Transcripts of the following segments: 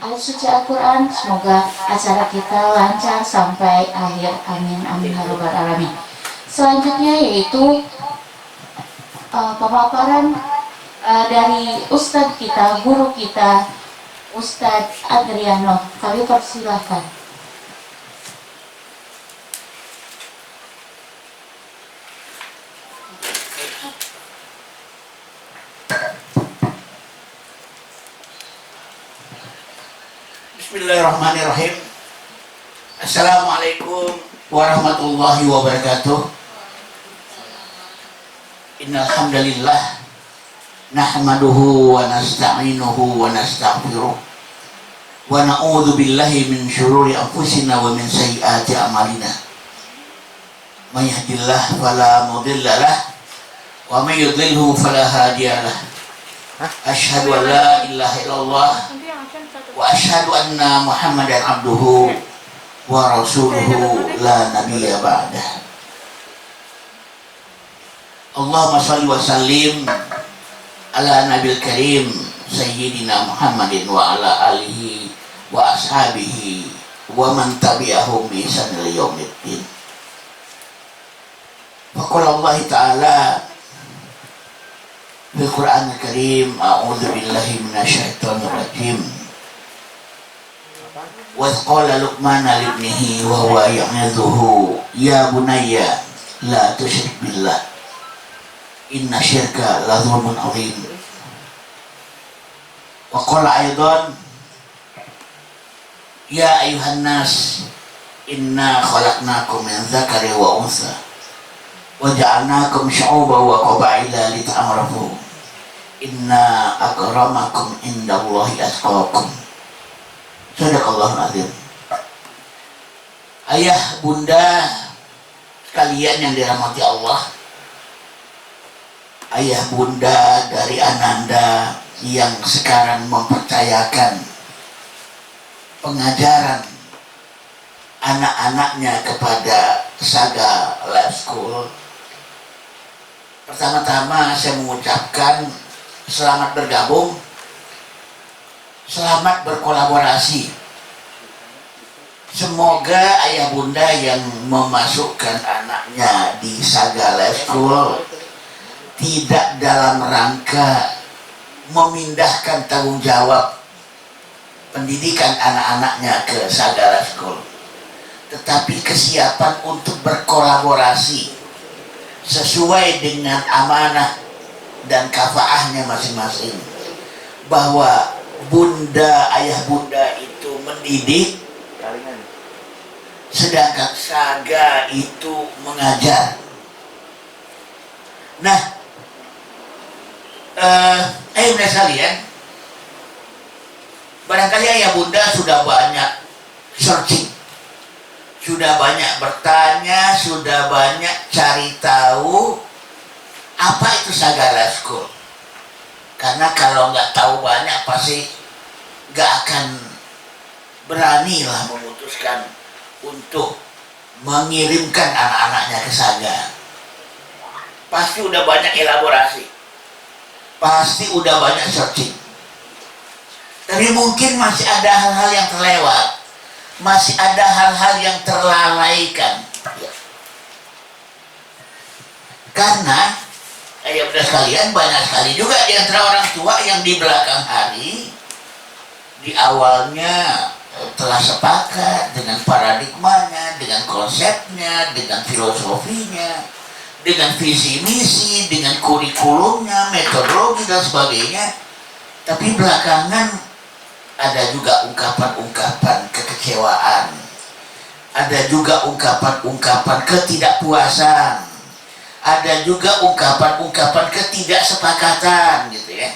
ayat suci Al-Quran. Semoga acara kita lancar sampai akhir. Amin amin ya rabbal alamin. Selanjutnya yaitu pemaparan dari Ustadz kita, guru kita, Ustadz Adriano. Kami persilahkan. Bismillahirrahmanirrahim. Assalamualaikum warahmatullahi wabarakatuh. Innal hamdalillah nahmaduhu wa nasta'inuhu wa nastaghfiruh wa na'udzu billahi min syururi anfusina wa min sayyiati a'malina. May yahdihillahu fala mudilla lahu wa may yudlilhu fala hadiyalah. Asyhadu an la ilaha illallah wa asyhadu anna Muhammadan abduhu wa rasuluhu la nabiyya ba'dah. Allahumma shalli wa sallim ala nabil karim sayyidina Muhammadin wa ala alihi wa ashabihi wa man tabi'ahum bi ihsan ila yaumiddin. Faqala Allah ta'ala fil Qur'anil Karim, a'udzu billahi minasyaitonir rajim. Wa qala Luqman libnihi wa huwa ya'idhuhu ya bunayya la tusyrik billah inna syirka la dzulmun adzim. Wa qala aidan ya ayuhan nas inna khalaqnakum min dzakari wa untha wa ja'alnakum syu'uban wa qabaila lita'arafu inna akramakum indallahi atqakum. Sadaqallahul azim. Ayah bunda sekalian yang dirahmati Allah, ayah bunda dari Ananda yang sekarang mempercayakan pengajaran anak-anaknya kepada Saga Life School. Pertama-tama saya mengucapkan selamat bergabung, selamat berkolaborasi. Semoga ayah bunda yang memasukkan anaknya di Saga Life School tidak dalam rangka memindahkan tanggung jawab pendidikan anak-anaknya ke Saga Life School, tetapi kesiapan untuk berkolaborasi sesuai dengan amanah dan kafaahnya masing-masing, bahwa ayah bunda itu mendidik, sedangkan Saga itu mengajar. Nah, ayah bunda sekalian, barangkali ayah bunda sudah banyak searching, sudah banyak bertanya, sudah banyak cari tahu apa itu Saga Life School. Karena kalau nggak tahu banyak pasti nggak akan berani lah memutuskan untuk mengirimkan anak-anaknya ke Saga. Pasti udah banyak elaborasi, pasti udah banyak searching, tapi mungkin masih ada hal-hal yang terlewat, masih ada hal-hal yang terlalaikan. Karena ayah bunda sekalian, banyak sekali juga di antara orang tua yang di belakang hari, di awalnya telah sepakat dengan paradigmanya, dengan konsepnya, dengan filosofinya, dengan visi misi, dengan kurikulumnya, metodologi dan sebagainya. Tapi belakangan ada juga ungkapan-ungkapan kekecewaan, ada juga ungkapan-ungkapan ketidakpuasan, ada juga ungkapan-ungkapan ketidaksepakatan gitu ya.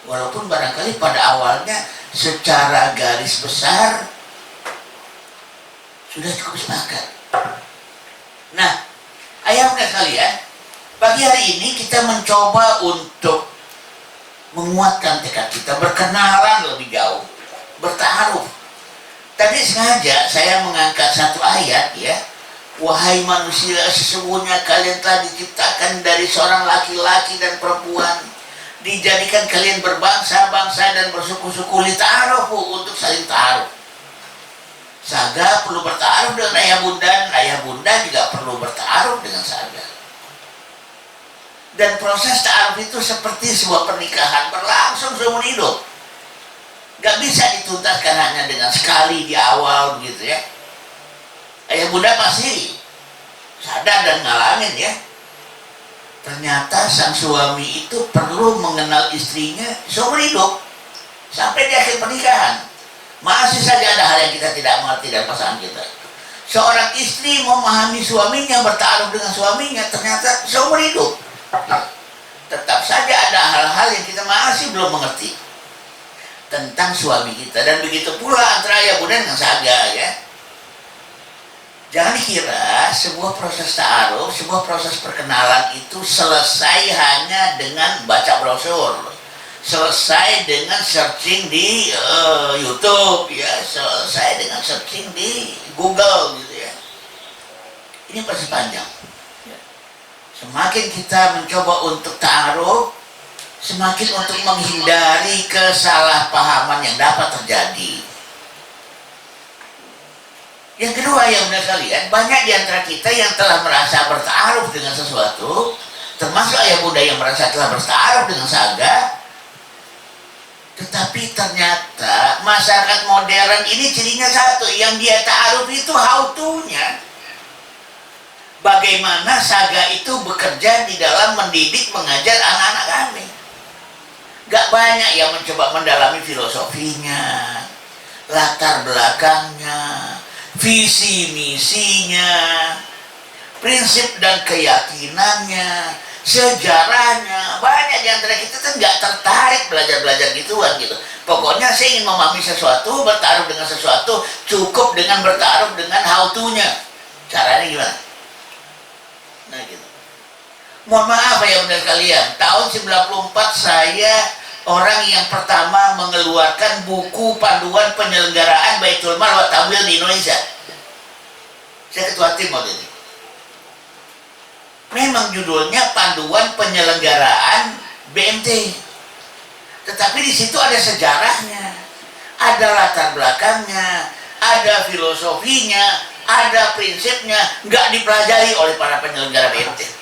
Walaupun barangkali pada awalnya secara garis besar sudah cukup sepakat. Nah, ayah bunda sekalian, pagi hari ini kita mencoba untuk menguatkan tekad kita, berkenalan lebih jauh, bertaaruf. Tadi sengaja saya mengangkat satu ayat ya. Wahai manusia, sesungguhnya kalian telah diciptakan dari seorang laki-laki dan perempuan, dijadikan kalian berbangsa-bangsa dan bersuku-suku, lita'arufu, untuk saling ta'aruf. Saga perlu bertaaruf dengan ayah bunda, dan ayah bunda juga perlu bertaaruf dengan saga. Dan proses ta'aruf itu seperti sebuah pernikahan, berlangsung seumur hidup. Gak bisa dituntaskan hanya dengan sekali di awal begitu ya. Ayah bunda pasti sadar dan ngalamin ya. Ternyata sang suami itu perlu mengenal istrinya seumur hidup sampai di akhir pernikahan. Masih saja ada hal yang kita tidak mengerti dari pasangan kita. Seorang istri memahami suaminya, bertaaruf dengan suaminya, ternyata seumur hidup. Tetap saja ada hal-hal yang kita masih belum mengerti tentang suami kita. Dan begitu pula antara ayah bunda dengan saga ya. Jangan dikira sebuah proses ta'aruf, sebuah proses perkenalan itu selesai hanya dengan baca brosur, selesai dengan searching di YouTube ya, selesai dengan searching di Google gitu ya. Ini pasti panjang. Semakin kita mencoba untuk ta'aruf, semakin untuk menghindari kesalahpahaman yang dapat terjadi. Yang kedua yang benar kalian, banyak di antara kita yang telah merasa bertaaruf dengan sesuatu, termasuk ayah bunda yang merasa telah bertaaruf dengan saga, tetapi ternyata masyarakat modern ini cirinya satu, yang dia ta'aruf itu how to-nya. Bagaimana saga itu bekerja di dalam mendidik, mengajar anak-anak kami. Gak banyak yang mencoba mendalami filosofinya, latar belakangnya, visi misinya, prinsip dan keyakinannya, sejarahnya. Banyak di antara kita kan nggak tertarik belajar gituan gitu. Pokoknya saya ingin memahami sesuatu, bertaruh dengan sesuatu, cukup dengan bertaruh dengan how to-nya. Caranya gimana? Nah gitu. Mohon maaf ya benar kalian, tahun 94 saya orang yang pertama mengeluarkan buku panduan penyelenggaraan Baitul Mal wa Tamwil di Indonesia. Saya ketua tim waktu itu. Memang judulnya panduan penyelenggaraan BMT, tetapi di situ ada sejarahnya, ada latar belakangnya, ada filosofinya, ada prinsipnya. Nggak dipelajari oleh para penyelenggara BMT.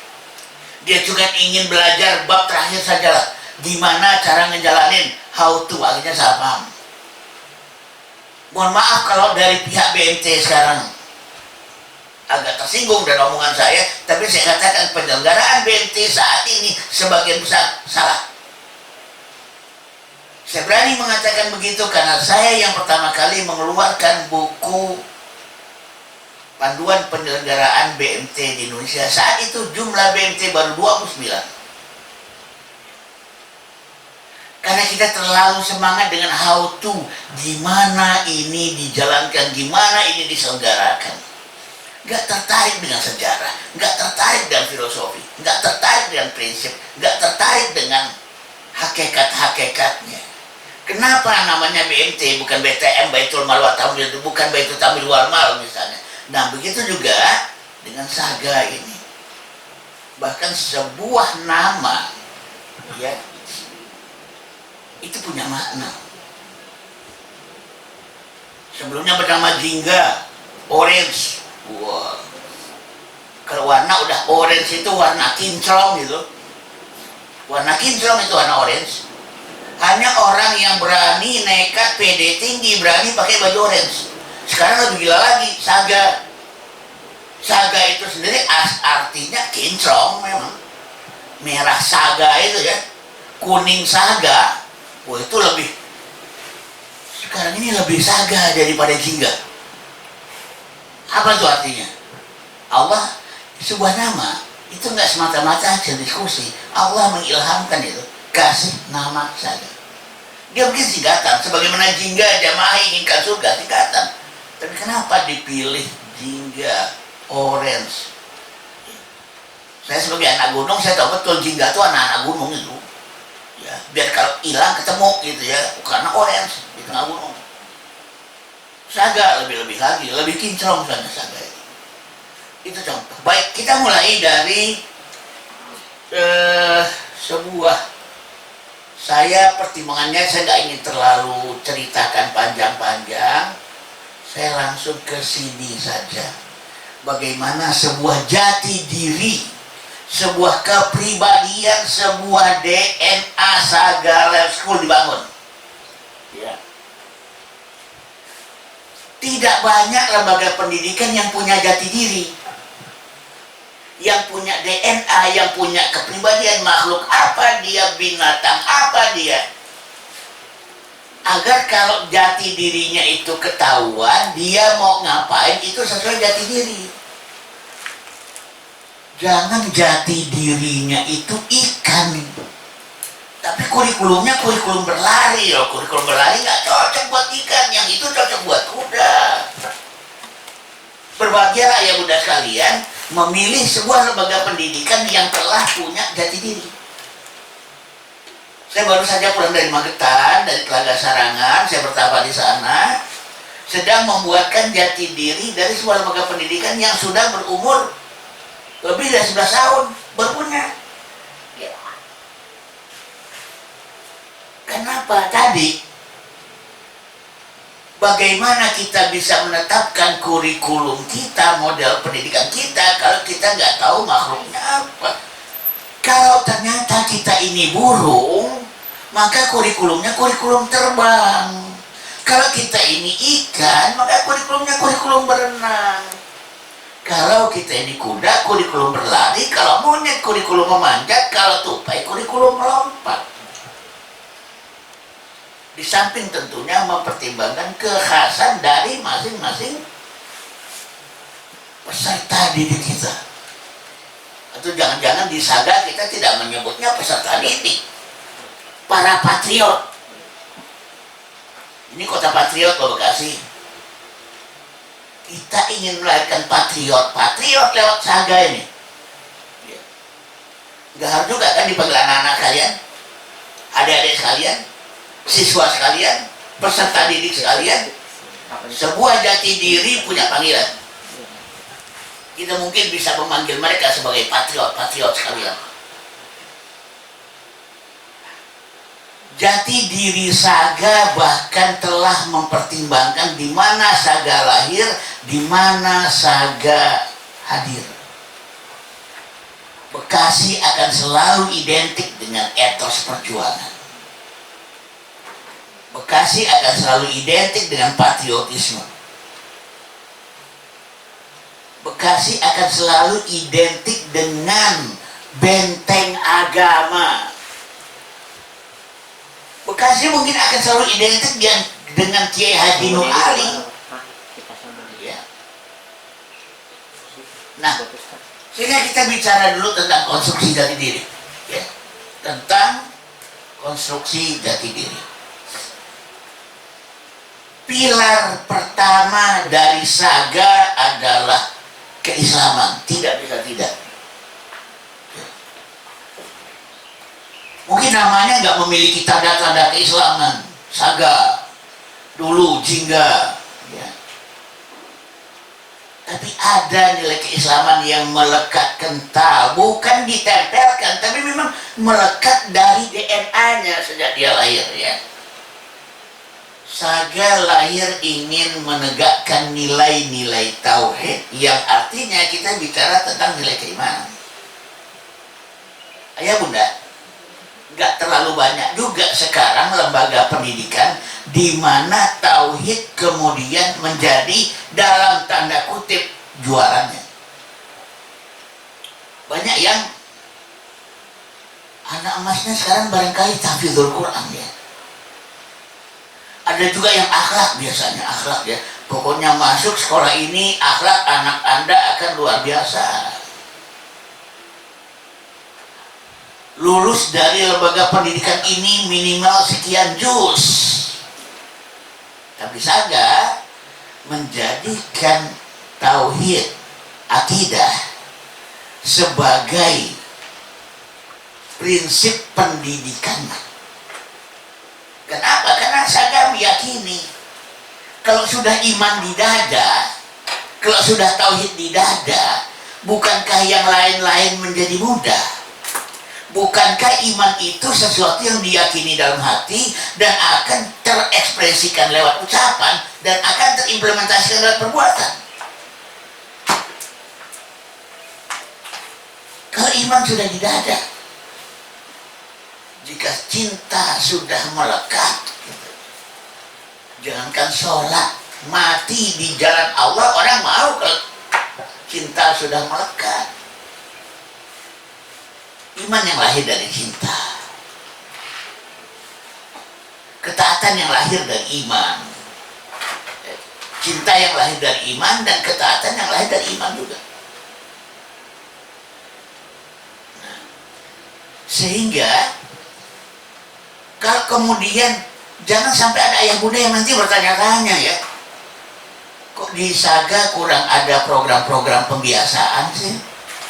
Dia juga ingin belajar bab terakhir sajalah, gimana cara ngejalanin, how to, akhirnya salah paham. Mohon maaf kalau dari pihak BMT sekarang agak tersinggung dan omongan saya, tapi saya katakan penyelenggaraan BMT saat ini sebagian besar salah. Saya berani mengatakan begitu karena saya yang pertama kali mengeluarkan buku panduan penyelenggaraan BMT di Indonesia. Saat itu jumlah BMT baru 29. Karena kita terlalu semangat dengan how to, gimana ini dijalankan, gimana ini diselenggarakan. Gak tertarik dengan sejarah, gak tertarik dengan filosofi, gak tertarik dengan prinsip, gak tertarik dengan hakikat-hakikatnya. Kenapa namanya BMT, bukan BTM, Baitul Mal wa Tamwil, bukan Baitul Tamwil wal Mal misalnya. Nah begitu juga dengan saga ini. Bahkan sebuah nama ya, itu punya makna. Sebelumnya bernama jingga, orange. Wah, kalau warna udah orange itu warna kinclong gitu. Warna kinclong itu warna orange. Hanya orang yang berani, nekat, pede tinggi, berani pakai baju orange. Sekarang lebih gila lagi, saga. Saga itu sendiri artinya kinclong memang. Merah saga itu ya, kuning saga. Wah itu lebih, sekarang ini lebih saga daripada jingga. Apa itu artinya? Allah, sebuah nama itu nggak semata-mata hasil diskusi. Allah mengilhamkan itu, kasih nama saga. Dia mungkin singkatan, sebagaimana jingga jamaah inginkan surga, singkatan. Tapi kenapa dipilih jingga orange? Saya sebagai anak gunung, saya tahu betul jingga itu anak-anak gunung itu. Ya, biar kalau hilang ketemu gitu ya, karena orange di tengah gunung. Saga lebih lagi, lebih kinclong sana saga itu. Itu contoh. Baik, kita mulai dari sebuah Saya pertimbangannya saya nggak ingin terlalu ceritakan panjang-panjang. Saya langsung ke sini saja. Bagaimana sebuah jati diri, sebuah kepribadian, sebuah DNA Sagala School dibangun. Ya. Tidak banyak lembaga pendidikan yang punya jati diri, yang punya DNA, yang punya kepribadian, makhluk apa dia, binatang apa dia. Agar kalau jati dirinya itu ketahuan, dia mau ngapain itu sesuai jati diri. Jangan jati dirinya itu ikan, tapi kurikulumnya kurikulum berlari loh. Kurikulum berlari nggak cocok buat ikan, yang itu cocok buat kuda. Berbahagialah ya Bunda sekalian, memilih sebuah lembaga pendidikan yang telah punya jati diri. Saya baru saja pulang dari Magetan, dari Telaga Sarangan, saya bertapa di sana, sedang membuatkan jati diri dari sebuah lembaga pendidikan yang sudah berumur lebih dari 11 tahun berpunya. Ya. Kenapa tadi? Bagaimana kita bisa menetapkan kurikulum kita, model pendidikan kita, kalau kita nggak tahu makhluknya apa? Kalau ternyata kita ini burung, maka kurikulumnya kurikulum terbang. Kalau kita ini ikan, maka kurikulumnya kurikulum berenang. Kalau kita ini kuda, kurikulum berlari. Kalau monyet, kurikulum memanjat. Kalau tupai, kurikulum melompat. Di samping tentunya mempertimbangkan kekhasan dari masing-masing peserta didik kita. Atau jangan-jangan di Saga kita tidak menyebutnya peserta didik, para patriot. Ini kota patriot loh Bekasi. Kita ingin melahirkan patriot lewat Saga ini. Gak harus juga kan dipanggil anak-anak kalian, adik-adik sekalian, siswa sekalian, peserta didik sekalian. Sebuah jati diri punya panggilan. Kita mungkin bisa memanggil mereka sebagai patriot sekalian. Jati diri Saga bahkan telah mempertimbangkan di mana Saga lahir, di mana Saga hadir. Bekasi akan selalu identik dengan etos perjuangan. Bekasi akan selalu identik dengan patriotisme. Bekasi akan selalu identik dengan benteng agama. Bekasi mungkin akan selalu identik dengan Kiai Haji Nur Ali. Ya. Nah, sehingga kita bicara dulu tentang konstruksi jati diri. Ya. Tentang konstruksi jati diri. Pilar pertama dari Saga adalah keislaman, tidak bisa tidak. Mungkin namanya nggak memiliki tanda-tanda keislaman, Saga, dulu Jingga, ya. Tapi ada nilai keislaman yang melekat kental, bukan ditempelkan, tapi memang melekat dari DNA-nya sejak dia lahir, ya. Saga lahir ingin menegakkan nilai-nilai tauhid, yang artinya kita bicara tentang nilai keimanan. Ayah Bunda, nggak terlalu banyak juga sekarang lembaga pendidikan di mana tauhid kemudian menjadi dalam tanda kutip jualannya. Banyak yang anak emasnya sekarang barangkali tahfidzul Quran ya. Ada juga yang akhlak, biasanya akhlak ya. Pokoknya masuk sekolah ini akhlak anak Anda akan luar biasa. Lulus dari lembaga pendidikan ini minimal sekian juz. Tapi Saga menjadikan tauhid, akidah sebagai prinsip pendidikan. Kenapa? Karena Saga meyakini kalau sudah iman di dada, kalau sudah tauhid di dada, bukankah yang lain-lain menjadi mudah? Bukankah iman itu sesuatu yang diyakini dalam hati dan akan terekspresikan lewat ucapan dan akan terimplementasikan lewat perbuatan? Kalau iman sudah di dada, jika cinta sudah melekat, gitu, jangankan sholat, mati di jalan Allah orang mau kalau cinta sudah melekat. Iman yang lahir dari cinta, ketaatan yang lahir dari iman, cinta yang lahir dari iman, dan ketaatan yang lahir dari iman juga. Nah, sehingga kalau kemudian jangan sampai ada ayah bunda yang nanti bertanya-tanya ya, kok di Saga kurang ada program-program pembiasaan sih?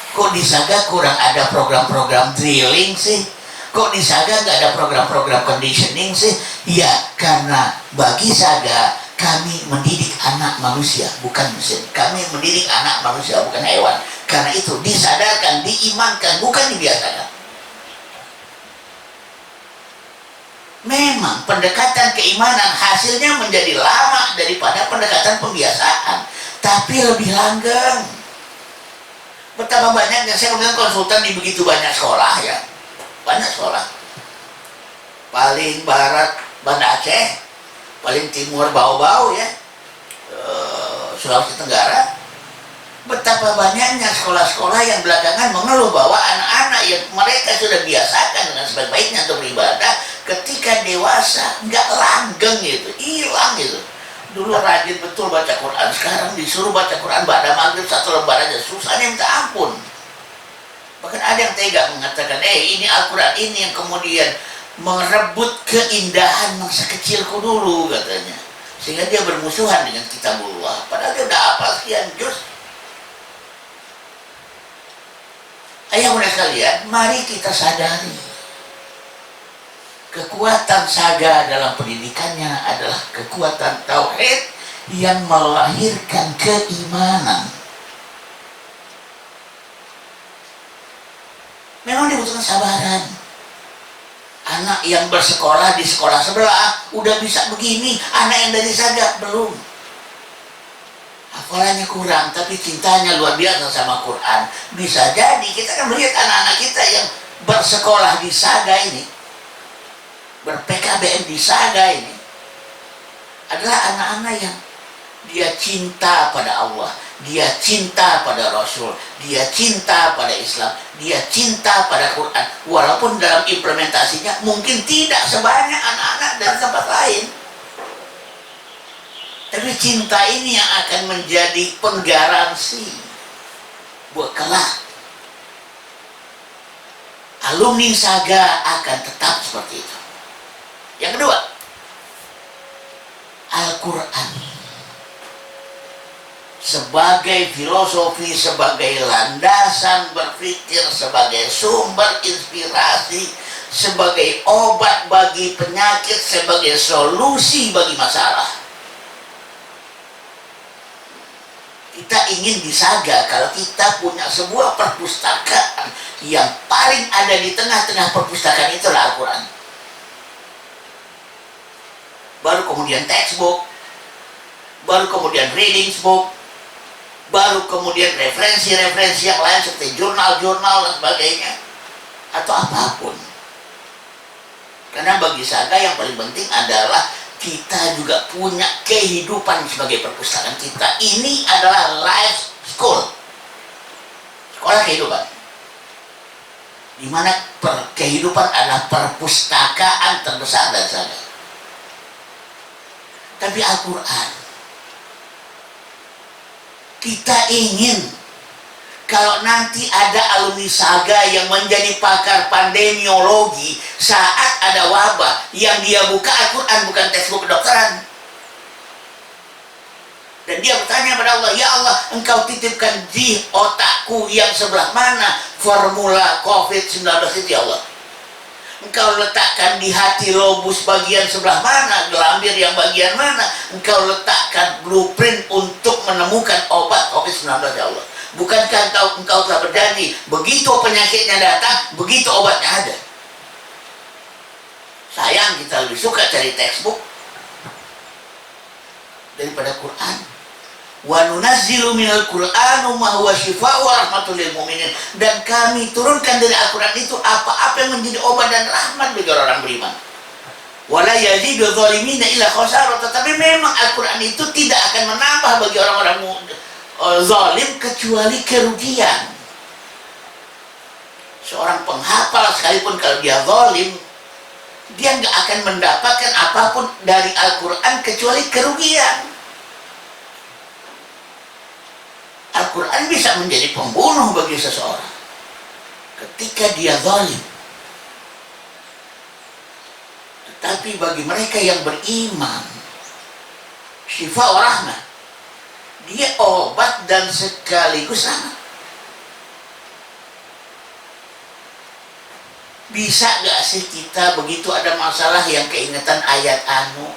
Kok di Saga kurang ada program-program drilling sih? Kok di Saga nggak ada program-program conditioning sih? Ya, karena bagi Saga kami mendidik anak manusia, bukan mesin. Kami mendidik anak manusia, bukan hewan. Karena itu disadarkan, diimankan, bukan dibiasakan. Memang pendekatan keimanan hasilnya menjadi lama daripada pendekatan pembiasaan, tapi lebih langgeng. Betapa banyaknya saya kemudian konsultan di begitu banyak sekolah ya, banyak sekolah. Paling barat Banda Aceh, paling timur Bau-Bau ya, Sulawesi Tenggara. Betapa banyaknya sekolah-sekolah yang belakangan mengeluh bahwa anak-anak yang mereka sudah biasakan dengan sebaik-baiknya untuk beribadah, ketika dewasa nggak langgeng gitu, hilang gitu. Dulu rajin betul baca Quran, sekarang disuruh baca Quran pada maghrib 1 lembar aja, susahnya minta ampun. Bahkan ada yang tega mengatakan, ini Al-Quran ini yang kemudian merebut keindahan masa kecilku dulu katanya, sehingga dia bermusuhan dengan kitabullah, padahal dia udah hafal sekian juz. Ayah bunda sekalian, mari kita sadari kekuatan Saga dalam pendidikannya adalah kekuatan tauhid yang melahirkan keimanan. Memang dibutuhkan sabaran. Anak yang bersekolah di sekolah sebelah udah bisa begini, anak yang dari Saga belum. Hafalannya kurang, tapi cintanya luar biasa sama Quran. Bisa jadi kita kan melihat anak-anak kita yang bersekolah di Saga ini, ber-PKBM di Saga ini, adalah anak-anak yang dia cinta pada Allah, dia cinta pada Rasul, dia cinta pada Islam, dia cinta pada Quran, walaupun dalam implementasinya mungkin tidak sebanyak anak-anak dari tempat lain. Tapi cinta ini yang akan menjadi penggaransi buat kelak alumni Saga akan tetap seperti itu. Yang kedua, Al-Quran sebagai filosofi, sebagai landasan berpikir, sebagai sumber inspirasi, sebagai obat bagi penyakit, sebagai solusi bagi masalah. Kita ingin di Saga kalau kita punya sebuah perpustakaan yang paling ada di tengah-tengah perpustakaan itulah Al-Quran. Baru kemudian textbook, baru kemudian reading book, baru kemudian referensi-referensi yang lain seperti jurnal-jurnal dan sebagainya, atau apapun. Karena bagi Saga yang paling penting adalah kita juga punya kehidupan sebagai perpustakaan kita. Ini adalah life school, sekolah kehidupan, di mana kehidupan adalah perpustakaan terbesar dari Saga. Tapi Al-Quran, kita ingin kalau nanti ada alumni Saga yang menjadi pakar pandemiologi saat ada wabah, yang dia buka Al-Quran bukan textbook kedokteran, dan dia bertanya pada Allah, ya Allah, engkau titipkan di otakku yang sebelah mana formula COVID-19 itu ya Allah. Engkau letakkan di hati lobus bagian sebelah mana, gelambir yang bagian mana, engkau letakkan blueprint untuk menemukan obat COVID-19 ya Allah. Bukankah engkau telah berjanji, begitu penyakitnya datang, begitu obatnya ada? Sayang kita lebih suka cari textbook daripada Quran. Wa nunazzilu minal Qur'ani ma huwa syifaa'un wa rahmatul lil mu'minin. Dan kami turunkan dari Al-Quran itu apa-apa yang menjadi obat dan rahmat bagi orang beriman. Wala yazidu zalimina illa khasara. Tetapi memang Al-Quran itu tidak akan menambah bagi orang-orang zalim kecuali kerugian. Seorang penghafal sekalipun kalau dia zalim, dia nggak akan mendapatkan apapun dari Al-Quran kecuali kerugian. Al-Quran bisa menjadi pembunuh bagi seseorang ketika dia zalim. Tetapi bagi mereka yang beriman, syifa wa rahmah, dia obat dan sekaligus rahmat. Bisa gak sih kita begitu ada masalah yang keingetan ayat anu,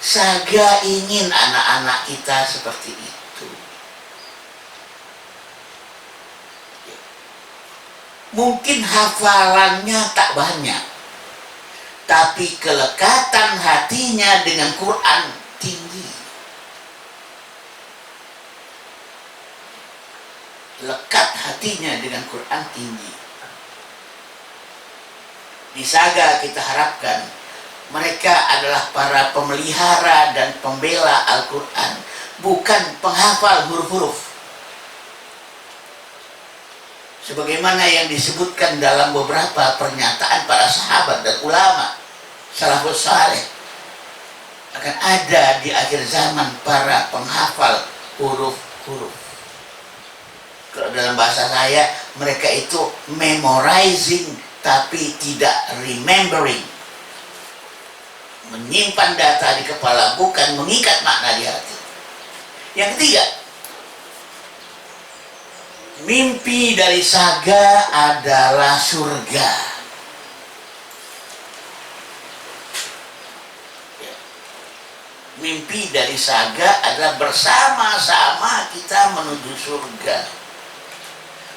saga ingin anak-anak kita seperti itu. Mungkin hafalannya tak banyak, tapi kelekatan hatinya dengan Quran tinggi. Lekat hatinya dengan Quran tinggi. Di Saga kita harapkan mereka adalah para pemelihara dan pembela Al-Quran, bukan penghafal huruf-huruf. Sebagaimana yang disebutkan dalam beberapa pernyataan para sahabat dan ulama salafus saleh, akan ada di akhir zaman para penghafal huruf-huruf. Kalau dalam bahasa saya, mereka itu memorizing tapi tidak remembering. Menyimpan data di kepala, bukan mengikat makna di hati. Yang ketiga, mimpi dari Saga adalah surga. Mimpi dari Saga adalah bersama-sama kita menuju surga.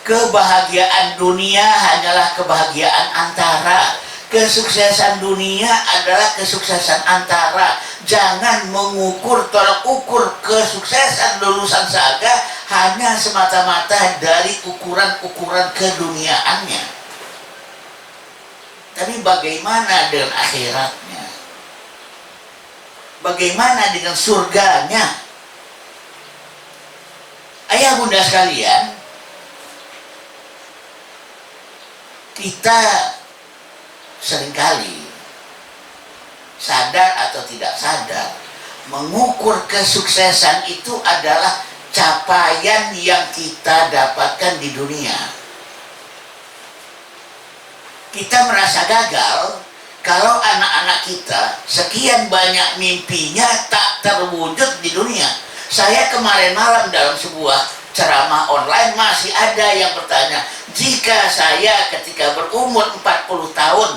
Kebahagiaan dunia hanyalah kebahagiaan antara. Kesuksesan dunia adalah kesuksesan antara. Jangan mengukur, tolak ukur kesuksesan lulusan Saga hanya semata-mata dari ukuran-ukuran keduniaannya. Tapi bagaimana dengan akhiratnya? Bagaimana dengan surganya? Ayah bunda sekalian, kita seringkali sadar atau tidak sadar mengukur kesuksesan itu adalah capaian yang kita dapatkan di dunia. Kita merasa gagal kalau anak-anak kita sekian banyak mimpinya tak terwujud di dunia. Saya kemarin malam dalam sebuah ceramah online masih ada yang bertanya, jika saya ketika berumur 40 tahun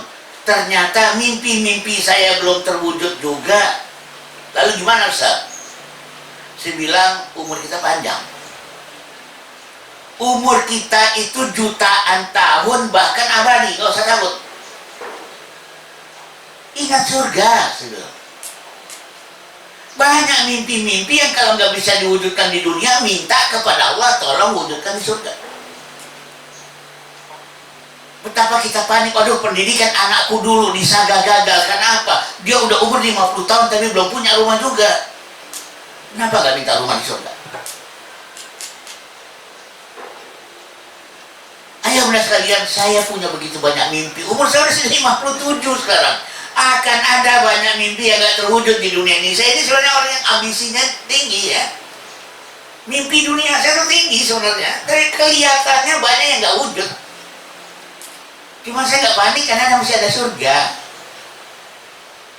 ternyata mimpi-mimpi saya belum terwujud juga, lalu gimana Ustaz? Saya bilang umur kita panjang. Umur kita itu jutaan tahun, bahkan abadi, gak usah takut. Ingat surga, saudara. Banyak mimpi-mimpi yang kalau nggak bisa diwujudkan di dunia, minta kepada Allah tolong wujudkan di surga. Betapa kita panik, aduh pendidikan anakku dulu di Saga gagal, karena apa? Dia udah umur 50 tahun tapi belum punya rumah juga. Kenapa nggak minta rumah di surga? Ayo bunda sekalian, saya punya begitu banyak mimpi. Umur saya sudah 57 sekarang. Akan ada banyak mimpi yang gak terwujud di dunia ini. Saya ini sebenarnya orang yang ambisinya tinggi ya. Mimpi dunia saya tuh tinggi sebenarnya. Tapi kelihatannya banyak yang gak wujud. Cuma saya gak panik karena masih ada surga.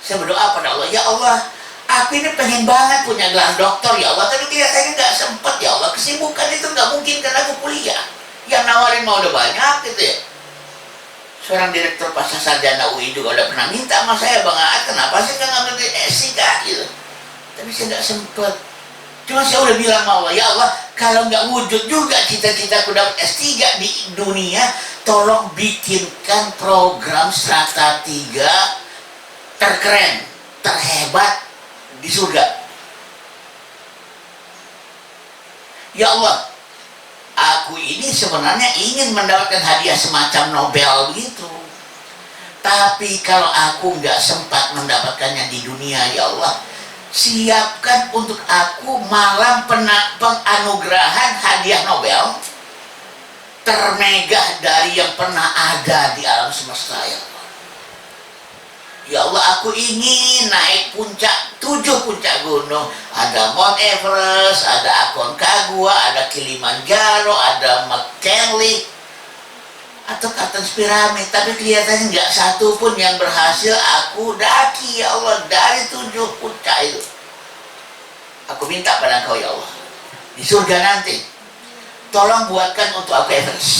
Saya berdoa pada Allah, ya Allah, aku ini pengen banget punya gelar doktor ya Allah, tapi kelihatannya gak sempet ya Allah. Kesibukan itu gak mungkin karena aku kuliah. Yang nawarin mau udah banyak gitu ya. Seorang direktur pasca sarjana UI juga udah pernah minta sama saya, Bang Aat, kenapa sih nggak ngambil di SIK gitu. Tapi saya nggak sempet. Cuma saya udah bilang sama Allah, ya Allah, Kalau nggak wujud juga cita-citaku dapat S3 di dunia, tolong bikinkan program strata 3 terkeren, terhebat di surga. Ya Allah, aku ini sebenarnya ingin mendapatkan hadiah semacam Nobel begitu. Tapi kalau aku nggak sempat mendapatkannya di dunia, ya Allah, siapkan untuk aku malam penganugerahan hadiah Nobel termegah dari yang pernah ada di alam semesta, ya Allah. Ya Allah, aku ingin naik 7 puncak gunung. Ada Mount Everest, ada Aconcagua, ada Kilimanjaro, ada McKinley, atau Atas piramid. Tapi kelihatannya nggak satu pun yang berhasil aku daki, ya Allah, dari 7 puncak itu. Aku minta pada Engkau, ya Allah, di surga nanti, tolong buatkan untuk aku Everest,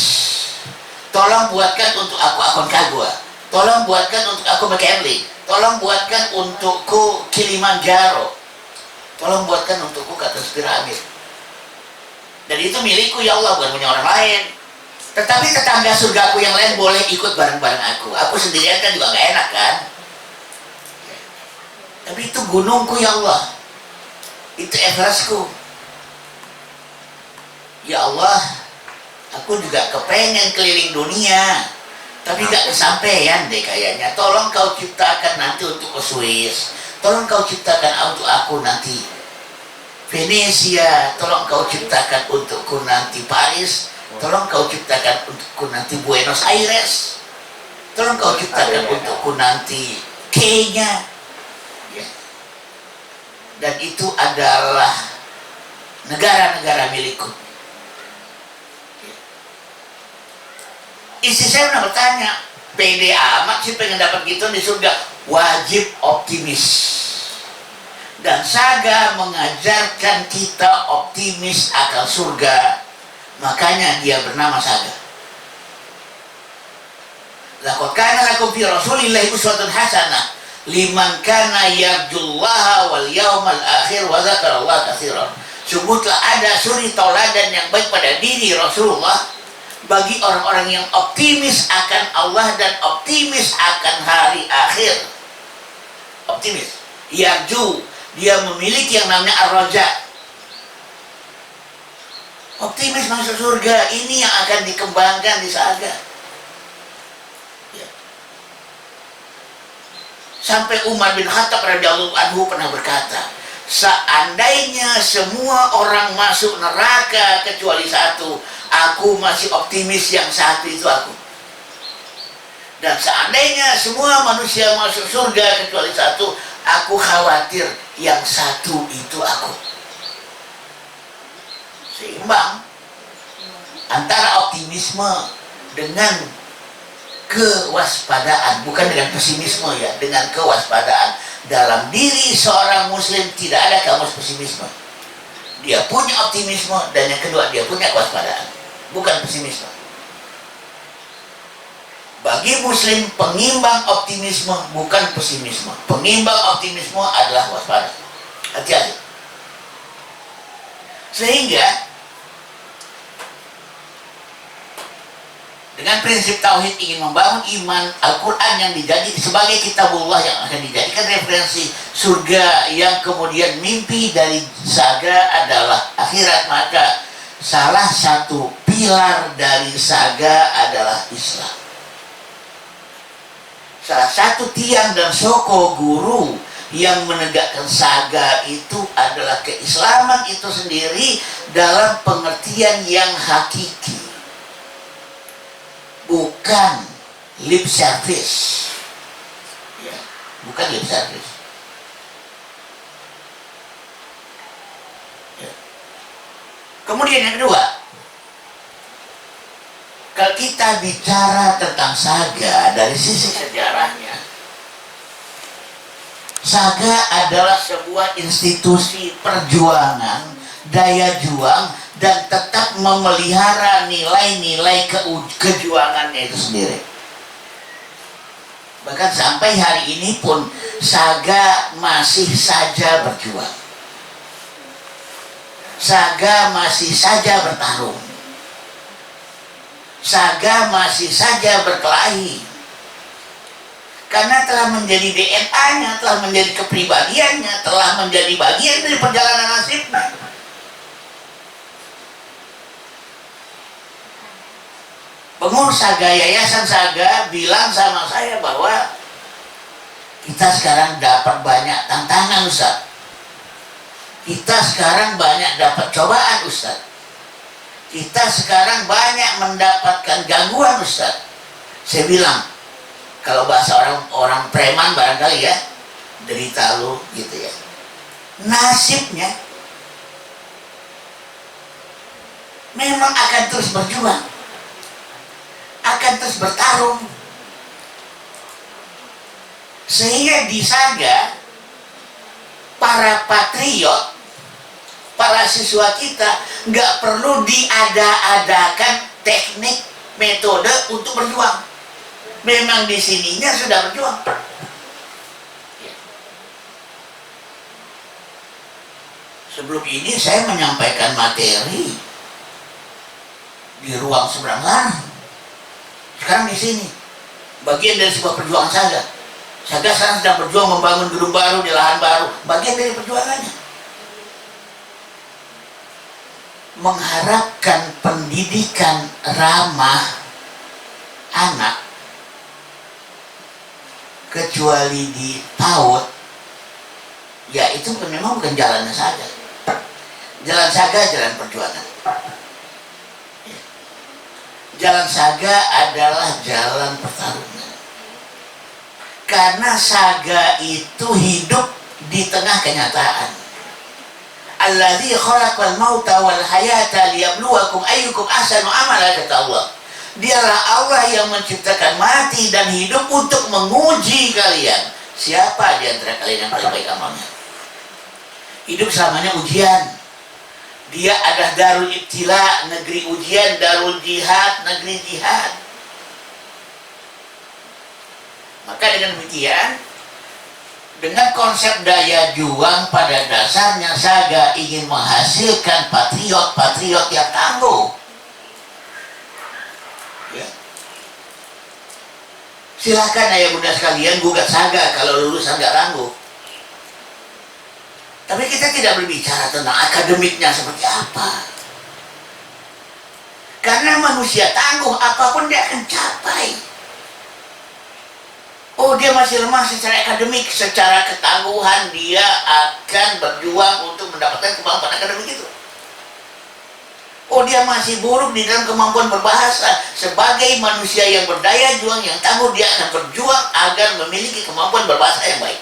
tolong buatkan untuk aku Aconcagua, tolong buatkan untuk aku McKinley, tolong buatkan untukku Kilimanjaro, tolong buatkan untukku ke atas piramid. Dan itu milikku, ya Allah, bukan punya orang lain. Tetapi tetangga surgaku yang lain boleh ikut bareng-bareng aku. Aku sendirian kan juga gak enak kan. Tapi itu gunungku, ya Allah, itu Everestku. Ya Allah, aku juga kepengen keliling dunia, tapi gak kesampaian deh kayaknya. Tolong Kau ciptakan nanti untuk ke Swiss, tolong Kau ciptakan untuk aku nanti Venesia, tolong Kau ciptakan untukku nanti Paris, tolong Kau ciptakan untukku nanti Buenos Aires, tolong Kau ciptakan untukku nanti Kenya. Ya. Dan itu adalah negara-negara milikku. Istri saya pernah bertanya, pede amat sih pengen dapat gitu di surga. Wajib optimis. Dan Saga mengajarkan kita optimis akan surga. Makanya dia bernama Saga. Laqad kana lakum fi Rasulillahi uswatun hasanah liman kana yarjullaha wal yawmal akhir wa dzakarallaha katsiran. Sungguh telah ada suri tauladan yang baik pada diri Rasulullah bagi orang-orang yang optimis akan Allah dan optimis akan hari akhir. Optimis, yarju, dia memiliki yang namanya ar-raja. Optimis masuk surga, ini yang akan dikembangkan di Saga. Ya. Sampai Umar bin Khattab radhiyallahu anhu pernah berkata, seandainya semua orang masuk neraka kecuali satu, aku masih optimis yang satu itu aku. Dan seandainya semua manusia masuk surga kecuali satu, aku khawatir yang satu itu aku. Seimbang antara optimisme dengan kewaspadaan, bukan dengan pesimisme ya, dengan kewaspadaan. Dalam diri seorang muslim tidak ada kamus pesimisme. Dia punya optimisme, dan yang kedua dia punya kewaspadaan, bukan pesimisme. Bagi muslim, pengimbang optimisme bukan pesimisme. Pengimbang optimisme adalah waspada. Hati-hati. Sehingga dengan prinsip tauhid ingin membangun iman, Al-Quran yang dijadikan sebagai kitabullah yang akan dijadikan referensi surga, yang kemudian mimpi dari Saga adalah akhirat, maka salah satu pilar dari Saga adalah Islam. Salah satu tiang dan soko guru yang menegakkan Saga itu adalah keislaman itu sendiri dalam pengertian yang hakiki, bukan lip service, ya, bukan lip service. Ya. Kemudian yang kedua, kalau kita bicara tentang Saga dari sisi sejarahnya, Saga adalah sebuah institusi perjuangan, daya juang, dan tetap memelihara nilai-nilai kejuangannya itu sendiri. Bahkan sampai hari ini pun Saga masih saja berjuang. Saga masih saja bertarung. Saga masih saja berkelahi. Karena telah menjadi DNA-nya, telah menjadi kepribadiannya, telah menjadi bagian dari perjalanan nasibnya. Pengurus Saga, Yayasan Saga bilang sama saya bahwa kita sekarang dapat banyak tantangan, Ustaz. Kita sekarang banyak dapat cobaan, Ustaz. Kita sekarang banyak mendapatkan gangguan, Ustaz. Saya bilang, kalau bahasa orang preman barangkali ya, derita lu gitu ya. Nasibnya memang akan terus berjuang, akan terus bertarung. Sehingga di Saga, para patriot, para siswa kita nggak perlu diada-adakan teknik, metode untuk berjuang. Memang di sininya sudah berjuang. Sebelum ini saya menyampaikan materi di ruang seberang sana. Sekarang di sini, bagian dari sebuah perjuangan Saga. Saga sekarang sedang berjuang membangun gedung baru di lahan baru, bagian dari perjuangannya. Mengharapkan pendidikan ramah anak kecuali di PAUD, ya itu memang bukan jalannya Saga. Jalan Saga, jalan perjuangan. Jalan Saga adalah jalan pertarungan. Karena Saga itu hidup di tengah kenyataan. Alladzi khalaqal mauta wal hayata liyabluwakum ayyukum ahsanu amala, kata Allah. Dialah Allah yang menciptakan mati dan hidup untuk menguji kalian. Siapa di antara kalian yang paling baik amalnya? Hidup selamanya ujian. Dia adalah darul ibtila, negeri ujian, darul jihad, negeri jihad. Maka dengan demikian, dengan konsep daya juang pada dasarnya Saga ingin menghasilkan patriot-patriot yang tangguh. Ya. Silakan ayah bunda sekalian gugat Saga kalau lulusan nggak tangguh. Tapi kita tidak berbicara tentang akademiknya seperti apa. Karena manusia tangguh, apapun dia akan capai. Oh, dia masih lemah secara akademik, secara ketangguhan dia akan berjuang untuk mendapatkan kemampuan akademik itu. Oh, dia masih buruk di dalam kemampuan berbahasa. Sebagai manusia yang berdaya juang, yang tangguh, dia akan berjuang agar memiliki kemampuan berbahasa yang baik.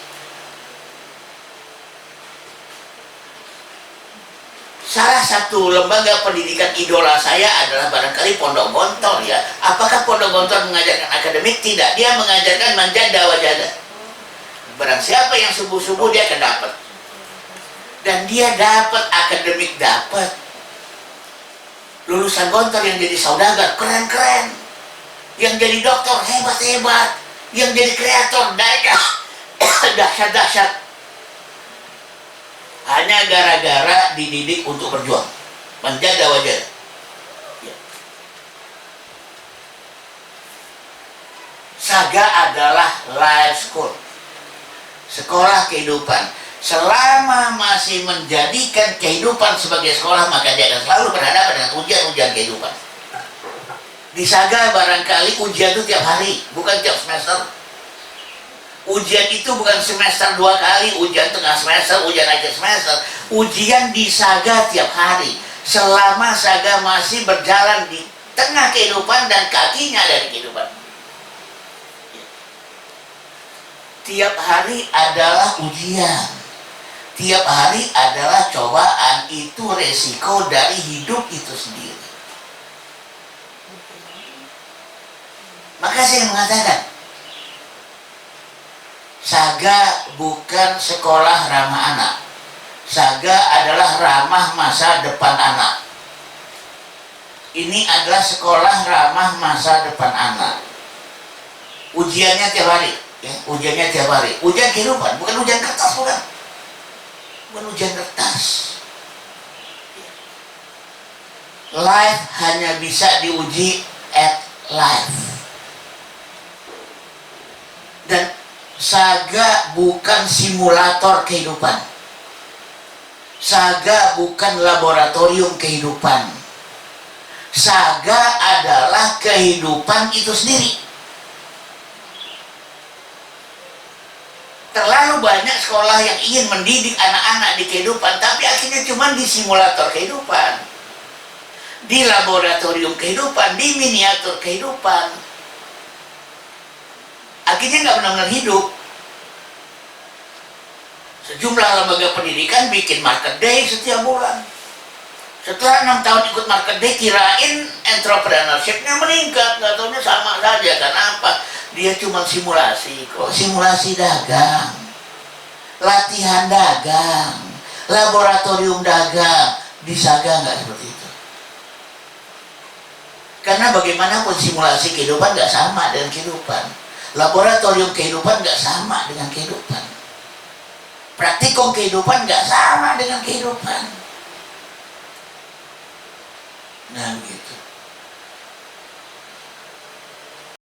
Salah satu lembaga pendidikan idola saya adalah barangkali Pondok Gontor ya. Apakah Pondok Gontor mengajarkan akademik? Tidak, dia mengajarkan manjada wajada. Barang siapa yang subuh-subuh dia akan dapat. Dan dia dapat, akademik dapat. Lulusan Gontor yang jadi saudagar keren-keren. Yang jadi dokter hebat-hebat. Yang jadi kreator dahsyat-dahsyat. Hanya gara-gara dididik untuk berjuang, menjaga wajah. Ya. Saga adalah life school, sekolah kehidupan. Selama masih menjadikan kehidupan sebagai sekolah, maka dia akan selalu berhadapan dengan ujian-ujian kehidupan. Di Saga barangkali ujian itu tiap hari, bukan tiap semester. Ujian itu bukan semester 2 kali, ujian tengah semester, ujian akhir semester. Ujian di Saga tiap hari. Selama Saga masih berjalan di tengah kehidupan dan kakinya dari kehidupan. Tiap hari adalah ujian. Tiap hari adalah cobaan. Itu resiko dari hidup itu sendiri. Maka saya mengatakan, Saga bukan sekolah ramah anak. Saga adalah ramah masa depan anak. Ini adalah sekolah ramah masa depan anak. Ujiannya tiap hari, ya, ujiannya tiap hari. Ujian kehidupan, bukan ujian kertas, bukan ujian kertas. Life hanya bisa diuji at life. Dan Saga bukan simulator kehidupan. Saga bukan laboratorium kehidupan. Saga adalah kehidupan itu sendiri. Terlalu banyak sekolah yang ingin mendidik anak-anak di kehidupan, tapi akhirnya cuma di simulator kehidupan, di laboratorium kehidupan, di miniatur kehidupan. Akhirnya nggak benar-benar hidup. Sejumlah lembaga pendidikan bikin market day setiap bulan. Setelah 6 tahun ikut market day, kirain entrepreneurship-nya meningkat, nggak taunya sama saja. Kenapa? Dia cuma simulasi kok, simulasi dagang, latihan dagang, laboratorium dagang. Di Saga nggak seperti itu. Karena bagaimanapun simulasi kehidupan nggak sama dengan kehidupan. Laboratorium kehidupan nggak sama dengan kehidupan. Praktikum kehidupan nggak sama dengan kehidupan. Nah begitu.